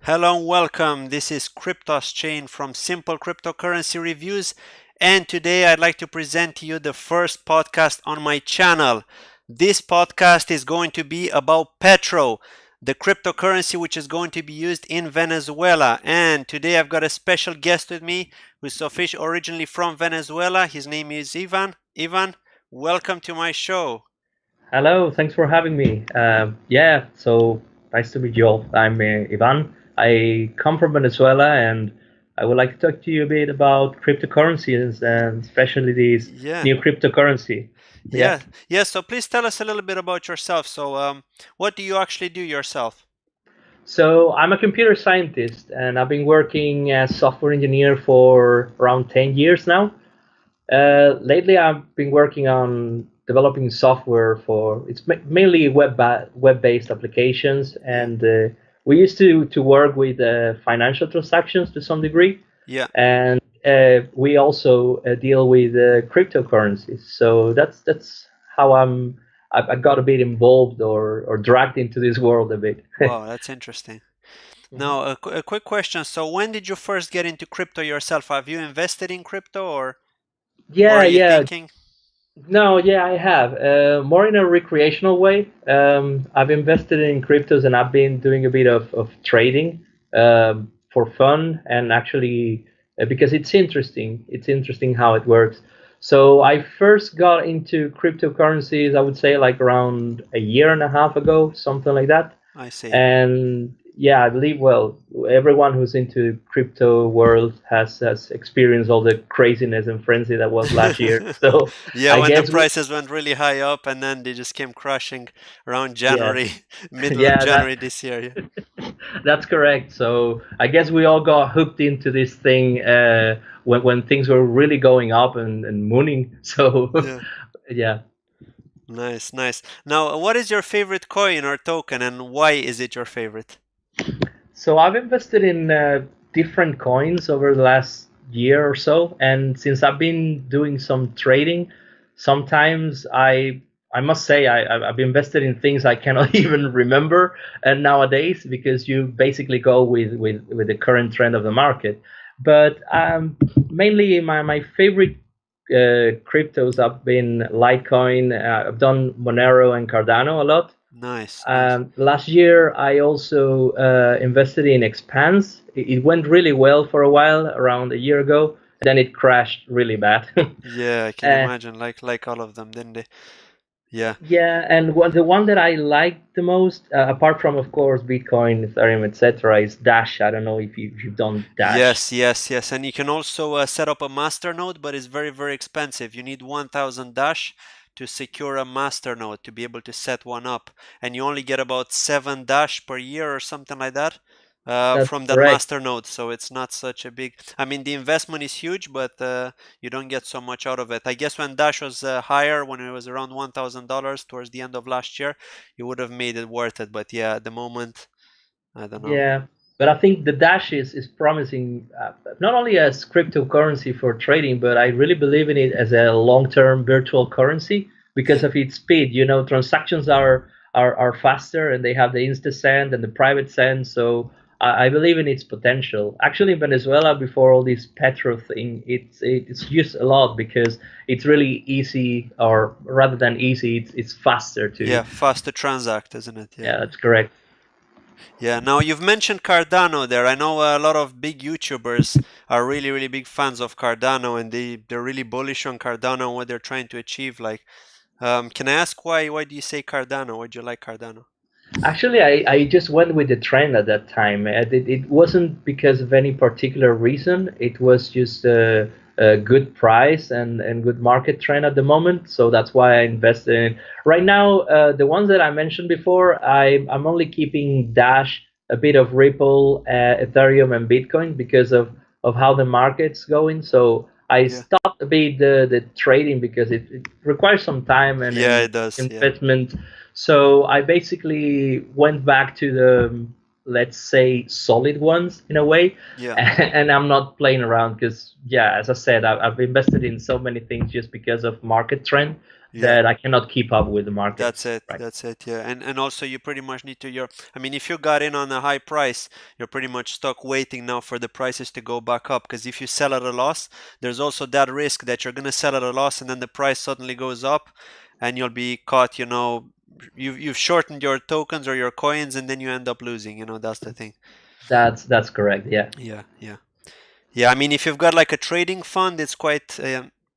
Hello and welcome. This is Cryptos Chain from Simple Cryptocurrency Reviews, and today I'd like to present to you the first podcast on my channel. This podcast is going to be about Petro, the cryptocurrency which is going to be used in Venezuela. And today I've got a special guest with me who's originally from Venezuela. His name is Ivan. Ivan, welcome to my show. Hello, thanks for having me. So nice to meet you all. I'm Ivan. I come from Venezuela and I would like to talk to you a bit about cryptocurrencies and especially this Yeah. new cryptocurrency. Yeah. Yeah. So please tell us a little bit about yourself. So, what do you actually do yourself? So I'm a computer scientist and I've been working as software engineer for around 10 years now. Lately, I've been working on developing software for it's mainly web-based applications, and we used to work with financial transactions to some degree, Yeah. and we also deal with cryptocurrencies. So that's how I got a bit involved or dragged into this world a bit. Wow, that's interesting. Now, a quick question. So, when did you first get into crypto yourself? Have you invested in crypto, or Yeah, are you yeah. thinking? No, yeah, I have. More in a recreational way. I've invested in cryptos and I've been doing a bit of trading for fun and actually because it's interesting. It's interesting how it works. So I first got into cryptocurrencies, I would say like around a year and a half ago, something like that. I see. And yeah, I believe, well, everyone who's into crypto world has experienced all the craziness and frenzy that was last year. So Yeah, I when the guess we, prices went really high up and then they just came crashing around yeah, January, middle of yeah, January this year. Yeah. that's correct. So I guess we all got hooked into this thing when things were really going up and mooning. So Yeah. yeah. Nice, nice. Now, what is your favorite coin or token, and why is it your favorite? So I've invested in different coins over the last year or so, and since I've been doing some trading, sometimes I must say I've invested in things I cannot even remember nowadays because you basically go with the current trend of the market. But mainly my favorite cryptos have been Litecoin. I've done Monero and Cardano a lot. Nice, nice. Last year, I also invested in Expanse. It went really well for a while, around a year ago. Then it crashed really bad. Yeah, I can uh, imagine, like all of them, didn't they? Yeah. yeah, and the one that I liked the most, apart from, of course, Bitcoin, Ethereum, etc., is Dash. I don't know if you've done Dash. Yes, yes, yes. And you can also set up a master node, but it's very, very expensive. You need 1000 Dash to secure a master node to be able to set one up. And you only get about 7 Dash per year or something like that That's from that correct. master node. So it's not such a big. I mean, the investment is huge, but you don't get so much out of it. I guess when Dash was higher, when it was around $1,000 towards the end of last year, you would have made it worth it. But yeah, at the moment, I don't know. Yeah, but I think the Dash is promising not only as cryptocurrency for trading, but I really believe in it as a long-term virtual currency because Yeah. of its speed. Transactions are faster and they have the instant send and the private send. So I believe in its potential. Actually, in Venezuela, before all this Petro thing, it's used a lot because it's really easy, or rather than easy, it's faster to. Yeah, fast to transact, isn't it? Yeah. Yeah, that's correct. Yeah. Now you've mentioned Cardano there. I know a lot of big YouTubers are really, really big fans of Cardano, and they're really bullish on Cardano and what they're trying to achieve. Like, can I ask why do you say Cardano? Why do you like Cardano? Actually, I just went with the trend at that time. It wasn't because of any particular reason. It was just a good price and good market trend at the moment. So that's why I invested in it. Right now, the ones that I mentioned before, I'm only keeping Dash, a bit of Ripple, Ethereum, and Bitcoin because of how the market's going. So I Yeah. stopped a bit the trading because it requires some time Yeah, and it does. Yeah. investment. So I basically went back to the let's say, solid ones in a way. Yeah, And I'm not playing around because, yeah, as I said, I've invested in so many things just because of market trend yeah. that I cannot keep up with the That's markets, it. right? That's it. Yeah. And also you pretty much need to your I mean if you got in on a high price, you're pretty much stuck waiting now for the prices to go back up because if you sell at a loss, there's also that risk that you're going to sell at a loss and then the price suddenly goes up and you'll be caught, you've shortened your tokens or your coins and then you end up losing, that's the thing. That's correct. Yeah. Yeah, yeah. Yeah, I mean, if you've got like a trading fund, it's quite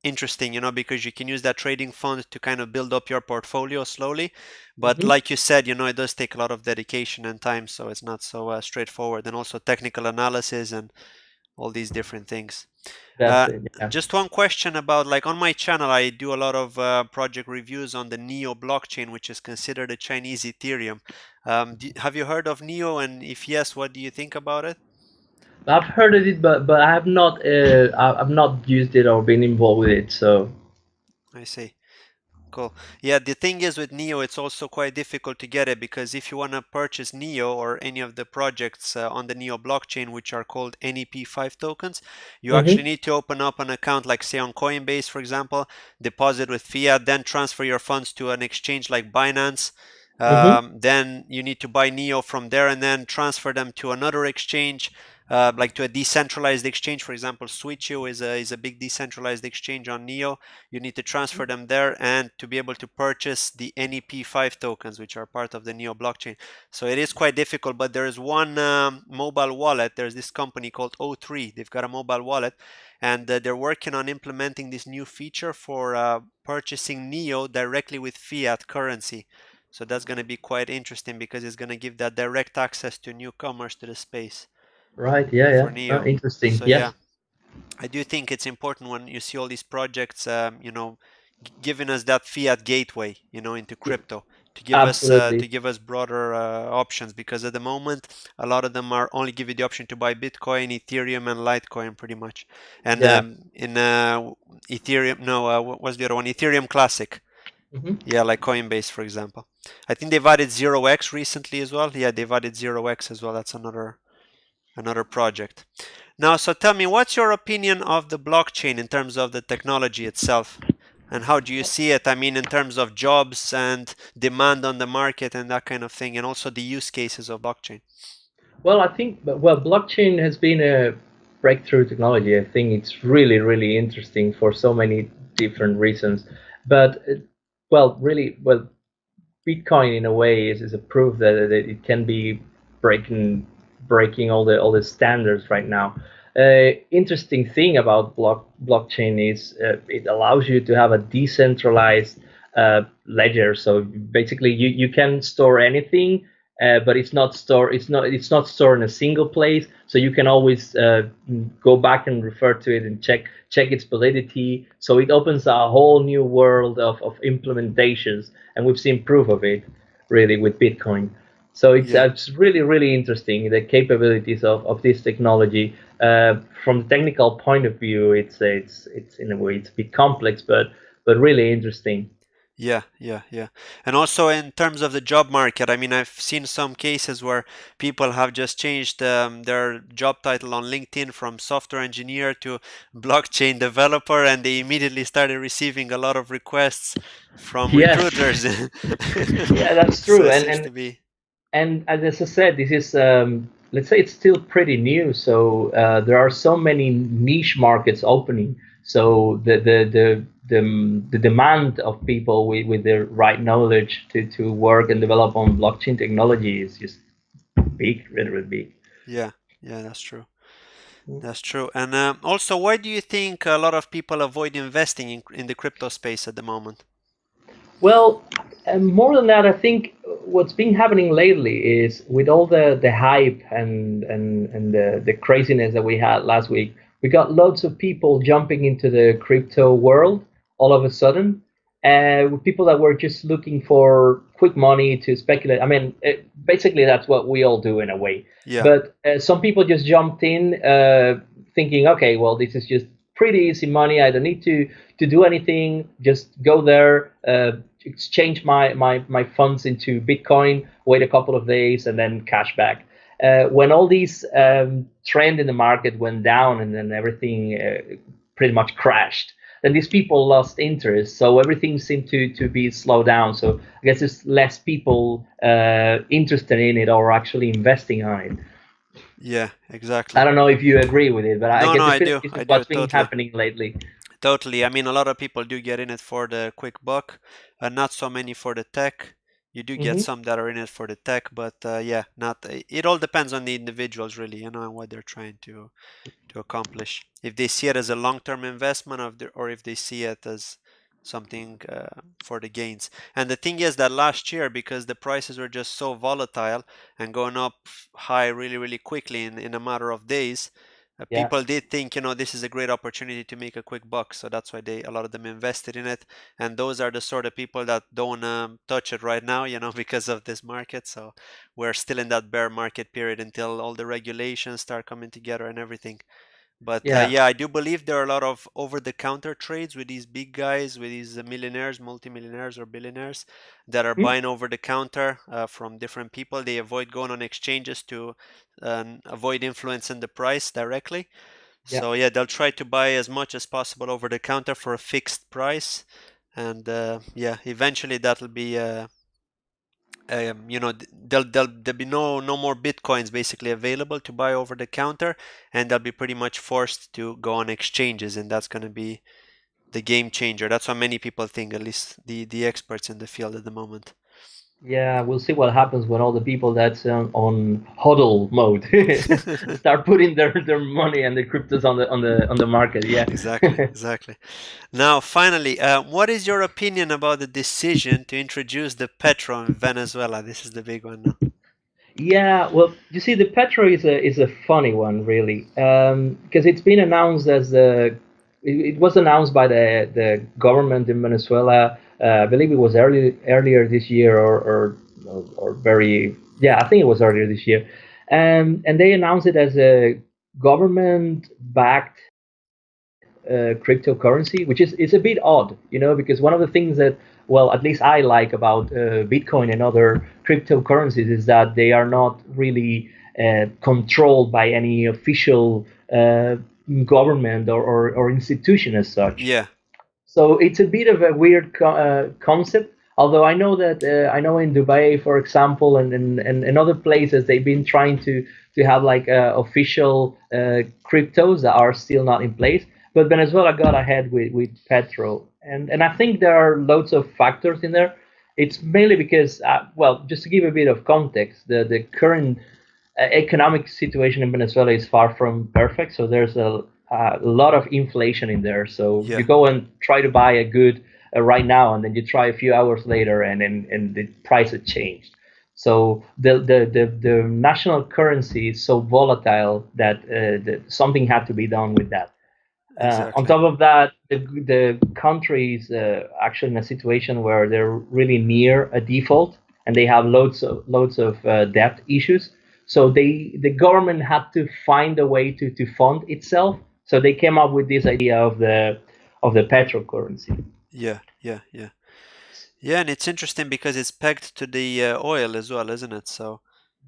interesting, because you can use that trading fund to kind of build up your portfolio slowly. But Hmm. like you said, it does take a lot of dedication and time, so it's not so straightforward. And also technical analysis and all these different things. That's Uh, it. Yeah. just one question about like on my channel, I do a lot of project reviews on the Neo blockchain, which is considered a Chinese Ethereum. Have you heard of Neo? And if yes, what do you think about it? I've heard of it, but I have not. I've not used it or been involved with it. So. I see. Cool. Yeah, the thing is with Neo, it's also quite difficult to get it because if you want to purchase Neo or any of the projects on the Neo blockchain, which are called NEP5 tokens, you actually Hmm. need to open up an account, like say on Coinbase, for example, deposit with fiat, then transfer your funds to an exchange like Binance. Hmm. Then you need to buy Neo from there and then transfer them to another exchange, like to a decentralized exchange. For example, Switcheo is a big decentralized exchange on Neo. You need to transfer them there and to be able to purchase the NEP5 tokens, which are part of the Neo blockchain. So it is quite difficult, but there is one mobile wallet. There's this company called O3. They've got a mobile wallet, and they're working on implementing this new feature for purchasing Neo directly with fiat currency. So that's going to be quite interesting because it's going to give that direct access to newcomers to the space Right. Yeah. for Yeah. Neo. Interesting. So yeah, Yes. I do think it's important when you see all these projects, giving us that fiat gateway, into Yeah, crypto to absolutely. give us broader options because at the moment a lot of them are only give you the option to buy Bitcoin, Ethereum, and Litecoin pretty much. And Yeah. in Ethereum, no, what was the other one? Ethereum Classic. Hmm. Yeah, like Coinbase, for example. I think they've added 0x recently as well. Yeah, they've added 0x as well. That's another project. Now, so tell me, what's your opinion of the blockchain in terms of the technology itself? And how do you see it? I mean, in terms of jobs and demand on the market and that kind of thing, and also the use cases of blockchain. Well, I think, blockchain has been a breakthrough technology. I think it's really, really interesting for so many different reasons. But, really, Bitcoin in a way is a proof that it can be breaking all the standards right now. Interesting thing about blockchain is it allows you to have a decentralized ledger. So basically, you can store anything, but it's not stored in a single place. So you can always go back and refer to it and check its validity. So it opens a whole new world of implementations, and we've seen proof of it really with Bitcoin. So Yeah. it's really, really interesting, the capabilities of this technology. From the technical point of view, it's in a way it's a bit complex, but really interesting. Yeah, yeah, yeah. And also in terms of the job market, I mean, I've seen some cases where people have just changed their job title on LinkedIn from software engineer to blockchain developer, and they immediately started receiving a lot of requests from Yes, recruiters. yeah, that's So true. it and seems and to be, and as I said, this is, let's say, it's still pretty new. So there are so many niche markets opening. So the demand of people with the right knowledge to work and develop on blockchain technology is just big, really, really big. yeah, yeah, that's true. That's true. And also, why do you think a lot of people avoid investing in the crypto space at the moment? Well, more than that, I think what's been happening lately is with all the hype and the craziness that we had last week, we got loads of people jumping into the crypto world all of a sudden, with people that were just looking for quick money to speculate. I mean, basically that's what we all do in a way. Yeah, But some people just jumped in, thinking, okay, well, this is just pretty easy money. I don't need to do anything. Just go there, exchange my funds into Bitcoin, wait a couple of days, and then cash back. when all these trend in the market went down and then everything pretty much crashed, then these people lost interest. So everything seemed to be slowed down. So I guess there's less people interested in it or actually investing on it. Yeah, I exactly. don't know if you agree with it, but I No, get no, the I feeling do. this is I do what's been totally. happening lately. Totally. I mean, a lot of people do get in it for the quick buck, not so many for the tech. You do get Hmm. some that are in it for the tech, but yeah, not. It all depends on the individuals, really, and what they're trying to accomplish. If they see it as a long-term investment, or if they see it as something for the gains. And the thing is that last year, because the prices were just so volatile and going up high really, really quickly in a matter of days, Yeah, people did think, this is a great opportunity to make a quick buck. So that's why a lot of them invested in it. And those are the sort of people that don't touch it right now, because of this market. So we're still in that bear market period until all the regulations start coming together and everything. But yeah. yeah, I do believe there are a lot of over-the-counter trades with these big guys, with these millionaires, multimillionaires, or billionaires that are Hmm? buying over the counter from different people. They avoid going on exchanges to avoid influencing the price directly. Yeah. So yeah, they'll try to buy as much as possible over the counter for a fixed price, and yeah, eventually that'll be there'll be no more bitcoins basically available to buy over the counter, and they'll be pretty much forced to go on exchanges, and that's going to be the game changer. That's what many people think, at least the experts in the field at the moment. Yeah, we'll see what happens when all the people that's on hodl mode start putting their money and the cryptos on the market. Yeah. Exactly, exactly. Now, finally, what is your opinion about the decision to introduce the petro in Venezuela? This is the big one now. Yeah, well, you see, the Petro is a funny one, really, because it's been announced as it was announced by the government in Venezuela. I believe it was earlier this year, or very, yeah, I think it was earlier this year, and they announced it as a government-backed cryptocurrency, which is a bit odd, because one of the things that, well, at least I like about Bitcoin and other cryptocurrencies is that they are not really controlled by any official government or institution as such. Yeah, So it's a bit of a weird concept. Although I know in Dubai, for example, and other places, they've been trying to have like official cryptos that are still not in place. But Venezuela got ahead with Petro, and I think there are loads of factors in there. It's mainly because, well, just to give a bit of context, the current economic situation in Venezuela is far from perfect. So there's a lot of inflation in there. So you yeah, go and try to buy a good right now, and then you try a few hours later, and the price has changed. So the national currency is so volatile that something had to be done with that. On exactly. top of that, the country is actually in a situation where they're really near a default, and they have loads of debt issues. So the government had to find a way to fund itself. So they came up with this idea of the petro currency. Yeah, yeah, yeah. Yeah, and it's interesting because it's pegged to the oil as well, isn't it? So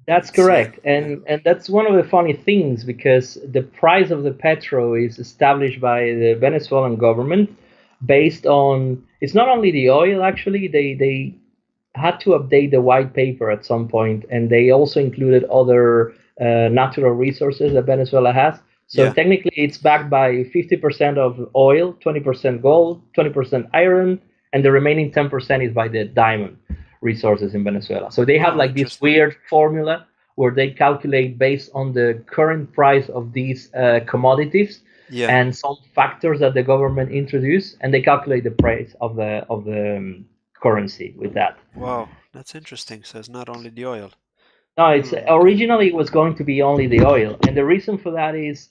That's it's correct, yeah, and that's one of the funny things because the price of the petro is established by the Venezuelan government based on it's not only the oil actually they had to update the white paper at some point, and they also included other natural resources that Venezuela has. So yeah. technically, it's backed by 50% of oil, 20% gold, 20% iron, and the remaining 10% is by the diamond resources in Venezuela. So they have Wow, like this interesting. weird formula where they calculate based on the current price of these commodities Yeah. and some factors that the government introduced, and they calculate the price of the currency with that. Wow, that's interesting. So it's not only the oil. No, it's Oh, okay. originally it was going to be only the oil, and the reason for that is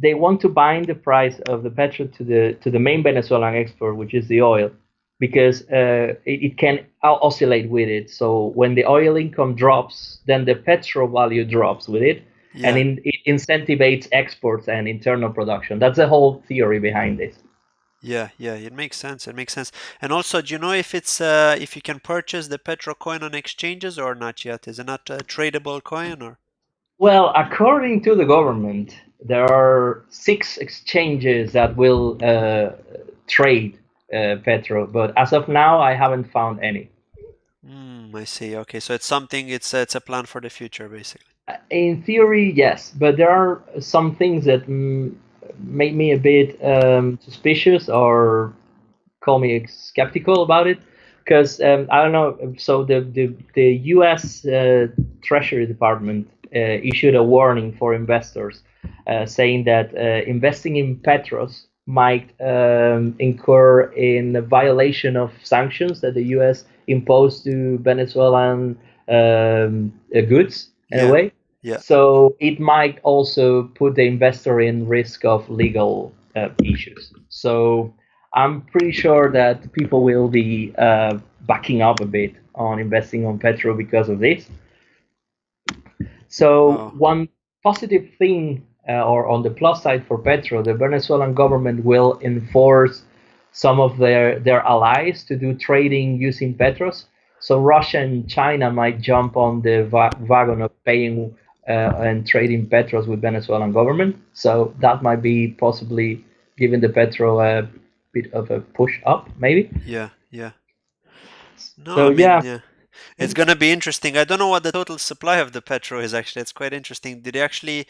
they want to bind the price of the petrol to the main Venezuelan export, which is the oil, because it can oscillate with it. So when the oil income drops, then the petrol value drops with it, and Yeah. it incentivizes exports and internal production. That's the whole theory behind this. Yeah, yeah, it makes sense. It makes sense. And also, do you know if it's if you can purchase the Petro coin on exchanges or not yet? Is it not a tradable coin or? Well, according to the government, there are 6 exchanges that will trade Petro, but as of now, I haven't found any. I see. Okay, so it's something. It's a plan for the future, basically. In theory, yes, but there are some things that make me a bit suspicious or call me skeptical about it, because I don't know. So the U.S. Treasury Department issued a warning for investors, saying that investing in Petros might incur in a violation of sanctions that the U.S. imposed to Venezuelan goods in a Yeah, way. yeah. So it might also put the investor in risk of legal issues. So I'm pretty sure that people will be backing up a bit on investing on Petro because of this. So Wow. one positive thing, or on the plus side for Petro, the Venezuelan government will enforce some of their allies to do trading using Petros. So Russia and China might jump on the wagon of paying and trading Petros with Venezuelan government. So that might be possibly giving the Petro a bit of a push up, maybe. Yeah, yeah. No, So I mean, yeah, yeah. It's gonna be interesting. I don't know what the total supply of the Petro is actually. It's quite interesting. Did they actually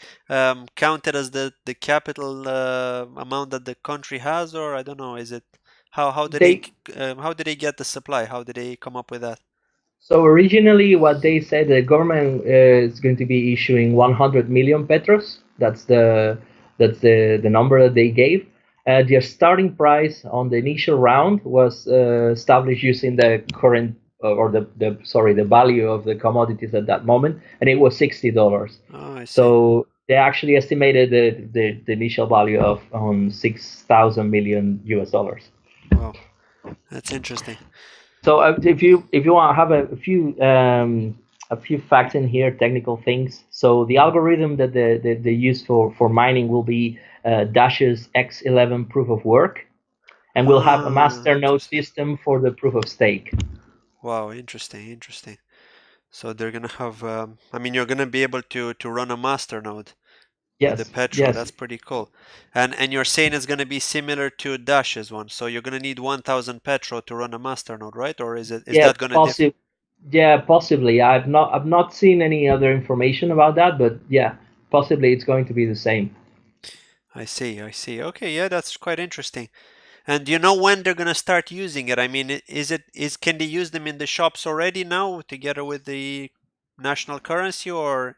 count it as the capital amount that the country has, or I don't know. Is it how did they they how did they get the supply? How did they come up with that? so originally what they said, the government is going to be issuing 100 million petros. That's the number that they gave. Their starting price on the initial round was established using the current or the sorry the value of the commodities at that moment, and it was $60. Oh, I see. So they actually estimated the initial value of on 6,000 million US dollars. Wow, that's interesting. So if you want to have a few facts in here, technical things. So the algorithm that they use for mining will be Dash's X11 proof of work, and we'll have a Ah, master node interesting. system for the proof of stake. Wow, interesting, interesting. So they're gonna have. I mean, you're gonna be able to run a master node with the Yes, Petro. yes, That's pretty cool. And you're saying it's gonna be similar to Dash's one. So you're gonna need 1,000 Petro to run a master node, right? Or is yeah, that gonna diff? possibly. I've not seen any other information about that, but yeah, possibly it's going to be the same. I see, I see. Okay, yeah, that's quite interesting. And do you know when they're gonna start using it? I mean, is can they use them in the shops already now together with the national currency or?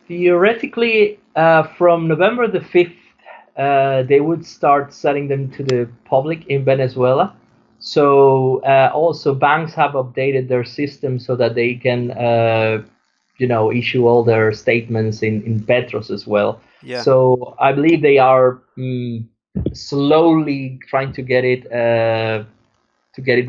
Theoretically, from November the 5th, they would start selling them to the public in Venezuela. So also banks have updated their system so that they can, issue all their statements in Petros as well. Yeah. So I believe they are slowly trying to get it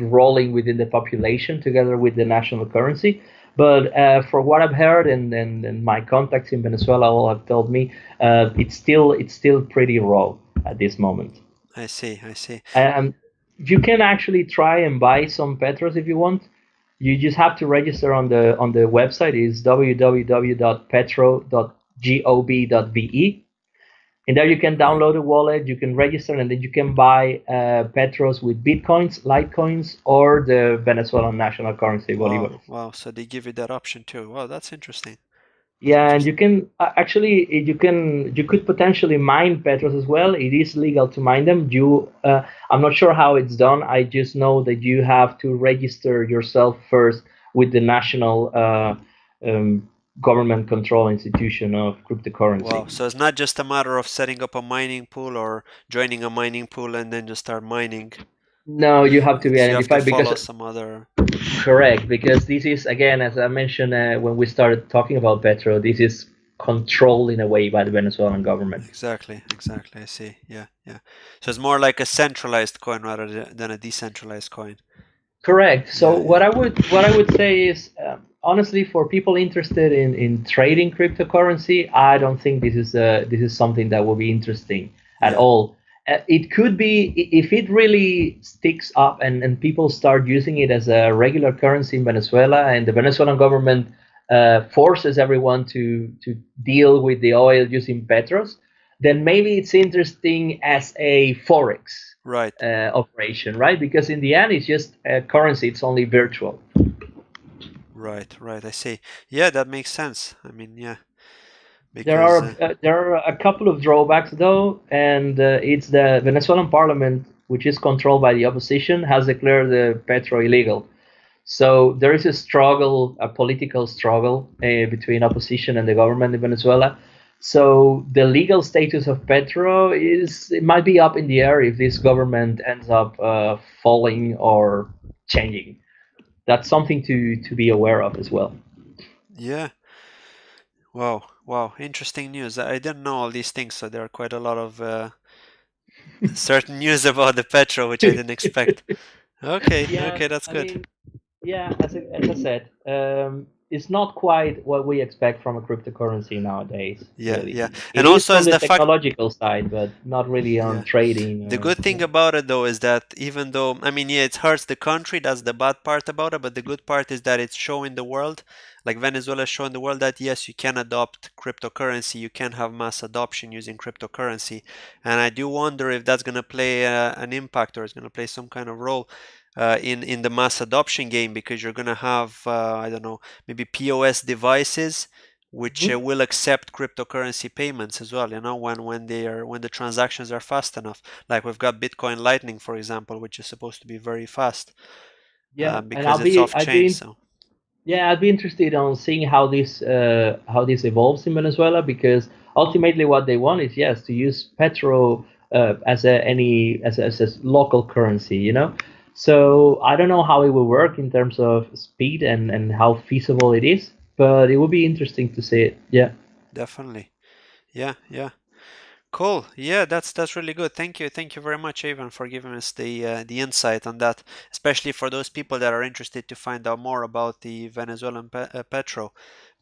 rolling within the population together with the national currency. But for what I've heard and my contacts in Venezuela all have told me, it's still pretty raw at this moment. I see, I see. Um, you can actually try and buy some petros if you want. You just have to register on the website. Is www.petro.gov.ve, and there you can download a wallet, you can register, and then you can buy Petros with Bitcoins, Litecoins, or the Venezuelan national currency, Wow, Bolivars. wow. So they give you that option too. Wow, that's interesting. That's Yeah, and you interesting. can actually you could potentially mine Petros as well. It is legal to mine them. I'm not sure how it's done. I just know that you have to register yourself first with the national government control institution of Wow. cryptocurrency. So it's not just a matter of setting up a mining pool or joining a mining pool and then just start mining. No, you have to be It's you have to identified because follow some other. correct, because this is again, as I mentioned when we started talking about Petro, this is controlled in a way by the Venezuelan government. Exactly, exactly. I see. Yeah, yeah. So it's more like a centralized coin rather than a decentralized coin. Correct. So Yeah, what yeah, I would say is honestly, for people interested in trading cryptocurrency, I don't think this is something that will be interesting at yeah. all. It could be if it really sticks up and people start using it as a regular currency in Venezuela, and the Venezuelan government forces everyone to deal with the oil using petros, then maybe it's interesting as a forex Right. operation, right? Because in the end, it's just a currency; it's only virtual. Right, right. I see. Yeah, that makes sense. I mean, yeah, There because are a couple of drawbacks though, and it's the Venezuelan parliament, which is controlled by the opposition, has declared the petro illegal. So there is a struggle, a political struggle between opposition and the government in Venezuela. So the legal status of Petro is it might be up in the air if this government ends up falling or changing. That's something to be aware of as well. yeah. Wow, wow. Interesting news. I didn't know all these things, so there are quite a lot of certain news about the Petro, which I didn't expect. Okay, Yeah, okay, that's I good. mean, yeah, as I said, it's not quite what we expect from a cryptocurrency nowadays, Yeah, really. yeah. And It is also from as the the fact, technological side, but not really on yeah. trading The or good thing about it though is that even though, I mean, yeah, it hurts the country, that's the bad part about it, but the good part is that it's showing the world, like Venezuela is showing the world that yes, you can adopt cryptocurrency, you can have mass adoption using cryptocurrency. And I do wonder if that's going to play an impact or it's going to play some kind of role in the mass adoption game because you're going to have, I don't know, maybe POS devices which Mhm. will accept cryptocurrency payments as well, you know, when the transactions are fast enough. Like we've got Bitcoin Lightning, for example, which is supposed to be very fast Yeah, and because it's off I'd chain. be So yeah, I'd be interested on seeing how this evolves in Venezuela because ultimately what they want is yes to use petro as a local currency, you know. So I don't know how it will work in terms of speed and how feasible it is, but it will be interesting to see it. Yeah. definitely, yeah, yeah. Cool. Yeah, that's really good. Thank you very much, Ivan, for giving us the insight on that, especially for those people that are interested to find out more about the Venezuelan petro,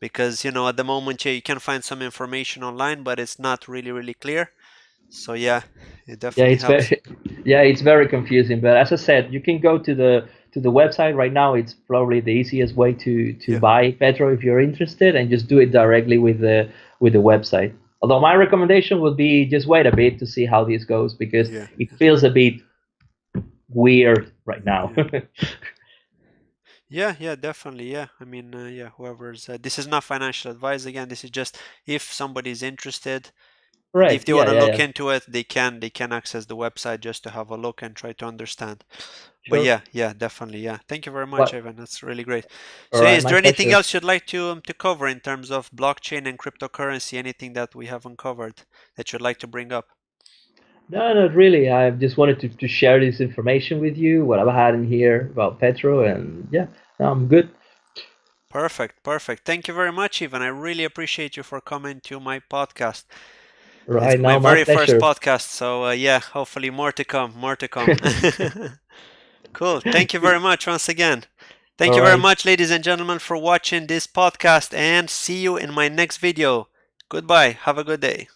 because you know at the moment, yeah, you can find some information online, but it's not really clear. So yeah, it Yeah, definitely it's helps. very yeah, it's very confusing. But as I said, you can go to the website right now. It's probably the easiest way to Yeah, buy Petro if you're interested, and just do it directly with the website. Although my recommendation would be just wait a bit to see how this goes because yeah, it feels a bit weird right now. yeah. Yeah, yeah, definitely. Yeah, I mean, yeah, whoever's this is not financial advice again. This is just if somebody's interested, if Correct. they want Yeah, to yeah, look yeah. into it, they can access the website just to have a look and try to understand. But Sure. yeah, yeah, definitely. Yeah, thank you very much, What? Evan. That's really great. All So, yeah, right, is my there anything pleasure. else you'd like to cover in terms of blockchain and cryptocurrency? Anything that we haven't covered that you'd like to bring up? No, not really. I just wanted to share this information with you, what I've had in here about Petro, and yeah, I'm good. Perfect, perfect. Thank you very much, Ivan. I really appreciate you for coming to my podcast. It's Right my now, my very first pleasure. podcast, so yeah, hopefully more to come, more to come. Cool. Thank you very much once again. Thank All you very right. much, ladies and gentlemen, for watching this podcast, and see you in my next video. Goodbye. Have a good day.